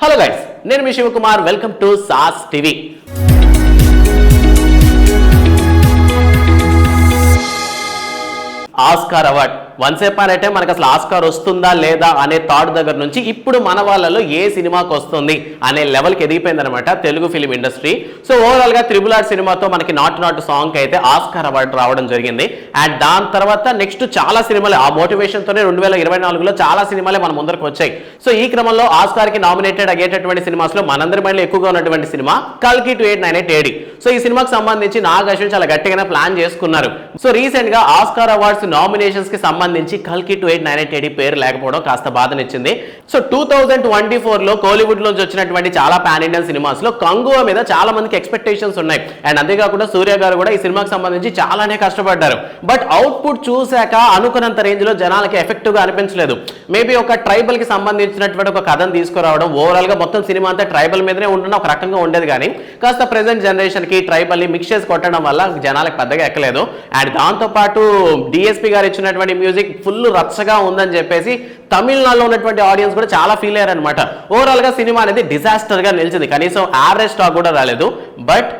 Hello guys, నేను మీ Shivakumar. Welcome to సాస్ TV. Oscar award once upon a time మనకు అసలు ఆస్కార్ వస్తుందా లేదా అనే థాట్ దగ్గర నుంచి ఇప్పుడు మన వాళ్ళలో ఏ సినిమాకి వస్తుంది అనే లెవెల్కి ఎదిగిపోయిందనమాట Telugu film industry. So overall గా త్రిబుల్ ఆర్ సినిమాతో మనకి నాట్ సాంగ్ అయితే ఆస్కార్ అవార్డు రావడం జరిగింది. అండ్ దాని తర్వాత నెక్స్ట్ చాలా సినిమాలు ఆ మోటివేషన్ తోనే 2024లో చాలా సినిమాలే మన ముందరకు వచ్చాయి. సో ఈ క్రమంలో ఆస్కార్ కి నామినేటెడ్ అయ్యేటటువంటి సినిమాస్ లో మనందరి మైండ్లో ఎక్కువగా ఉన్నటువంటి సినిమా కల్కి 2898 AD. సో ఈ సినిమాకి సంబంధించి నాగ్ అశ్విన్ చాలా గట్టిగానే ప్లాన్ చేసుకున్నారు. సో రీసెంట్ గా ఆస్కార్ అవార్డ్స్ నామినేషన్స్ కి సంబంధించి కల్కి 2898 AD పేరు లేకపోవడం కాస్త బాధనిచ్చింది. సో 2024లో కోలీవుడ్ నుంచి వచ్చినటువంటి చాలా పాన్ ఇండియన్ సినిమాస్ లో కంగువా మీద చాలా మందికి ఎక్స్పెక్టేషన్స్ ఉన్నాయి. అండ్ అంతేకాకుండా సూర్య గారు కూడా ఈ సినిమాకి సంబంధించి చాలానే కష్టపడ్డారు. బట్ అవుట్పుట్ చూశాక అనుకున్నంత రేంజ్ లో జనాలకి ఎఫెక్టివ్ గా అనిపించలేదు. మేబీ ఒక ట్రైబల్ కి సంబంధించినటువంటి ఒక కథను తీసుకురావడం, ఓవరాల్ గా మొత్తం సినిమా అంతా ట్రైబల్ మీదనే ఉంటున్న ఒక రకంగా ఉండేది. కానీ కాస్త ప్రెసెంట్ జనరేషన్ కి ట్రైబల్ ని మిక్స్ చేసి కొట్టడం వల్ల జనాలకు పెద్దగా ఎక్కలేదు. అండ్ దాంతో పాటు డిఎస్పీ గారు ఇచ్చినటువంటి మ్యూజిక్ ఫుల్ రచ్చగా ఉందని చెప్పేసి తమిళనాడులో ఉన్నటువంటి ఆడియన్స్ కూడా చాలా ఫీల్ అయ్యారు అనమాట. ఓవరాల్ గా సినిమా అనేది డిజాస్టర్ గా నిలిచింది. కనీసం యావరేజ్ స్టాక్ కూడా రాలేదు. బట్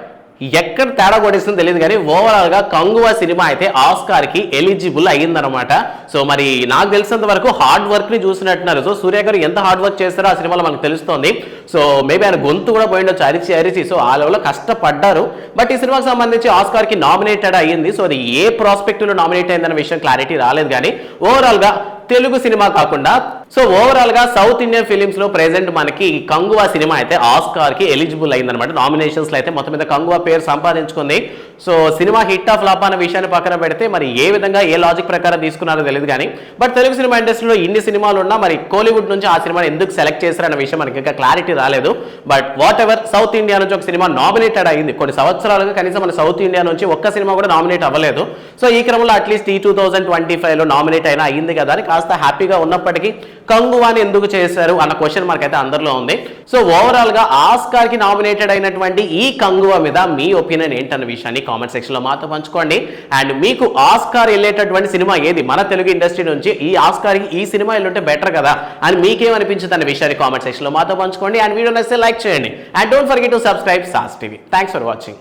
ఎక్కడ తేడా కొట్టేస్తుందో తెలియదు కానీ ఓవరాల్ గా కంగువా సినిమా అయితే ఆస్కార్ కి ఎలిజిబుల్ అయ్యిందనమాట. సో మరి నాకు తెలిసినంత వరకు హార్డ్ వర్క్ ని చూసినట్టున్నారు. సో సూర్య గారు ఎంత హార్డ్ వర్క్ చేస్తారో ఆ సినిమాలో మనకు తెలుస్తోంది. సో మేబీ ఆయన గొంతు కూడా పోయిండొచ్చు అరిచి. సో ఆ లెవెల్లో కష్టపడ్డారు. బట్ ఈ సినిమాకి సంబంధించి ఆస్కార్ కి నామినేటెడ్ అయ్యింది. సో అది ఏ ప్రాస్పెక్టివ్ లో నామినేట్ అయిందన్న విషయం క్లారిటీ రాలేదు. కానీ ఓవరాల్ గా తెలుగు సినిమా కాకుండా సో ఓవరాల్ గా సౌత్ ఇండియన్ ఫిలిమ్స్ లో ప్రెసెంట్ మనకి కంగువా సినిమా అయితే ఆస్కార్ కి ఎలిజిబుల్ అయిందనమాట. నామినేషన్స్ లో అయితే మొత్తం మీద కంగువా పేరు సంపాదించుకుంది. So cinema hit of flop అనే విషయాన్ని పక్కన పెడితే మరి ఏ విధంగా ఏ లాజిక్ ప్రకారం తీసుకున్నారో తెలియదు. కానీ బట్ తెలుగు సినిమా ఇండస్ట్రీలో ఇన్ని సినిమాలు ఉన్నా మరి కోలీవుడ్ నుంచి ఆ సినిమాని ఎందుకు సెలెక్ట్ చేశారన్న విషయం మనకి ఇంకా క్లారిటీ రాలేదు. But what ever, south India నుంచి ఒక సినిమా నామినేటెడ్ అయింది. కొన్ని సంవత్సరాలుగా కనీసం మన సౌత్ ఇండియా నుంచి ఒక్క సినిమా కూడా నామినేట్ అవ్వలేదు. సో ఈ క్రమంలో అట్లీస్ట్ ఈ 2025లో నామినేట్ అయినా అయింది కదా అని కాస్త హ్యాపీగా ఉన్నప్పటికీ కంగువాని ఎందుకు చేశారు అన్న క్వశ్చన్ మనకైతే అందరిలో ఉంది. సో ఓవరాల్ గా ఆస్కార్ కి నామినేటెడ్ అయినటువంటి ఈ కంగువా మీద మీ ఒపీనియన్ ఏంటన్న విషయాన్ని కామెంట్ సెక్షన్ లో మాతో పంచుకోండి. అండ్ మీకు ఆస్కార్ వెళ్ళేటటువంటి సినిమా ఏది మన తెలుగు ఇండస్ట్రీ నుంచి, ఈ ఆస్కార్ కి ఈ సినిమా వెళ్ళుంటే బెటర్ కదా అని మీకేమనిపించింది అన్న విషయాన్ని కామెంట్ సెక్షన్ లో మాతో పంచుకోండి. అండ్ వీడియో నచ్చితే లైక్ చేయండి. And don't forget to subscribe sauce TV. Thanks for watching.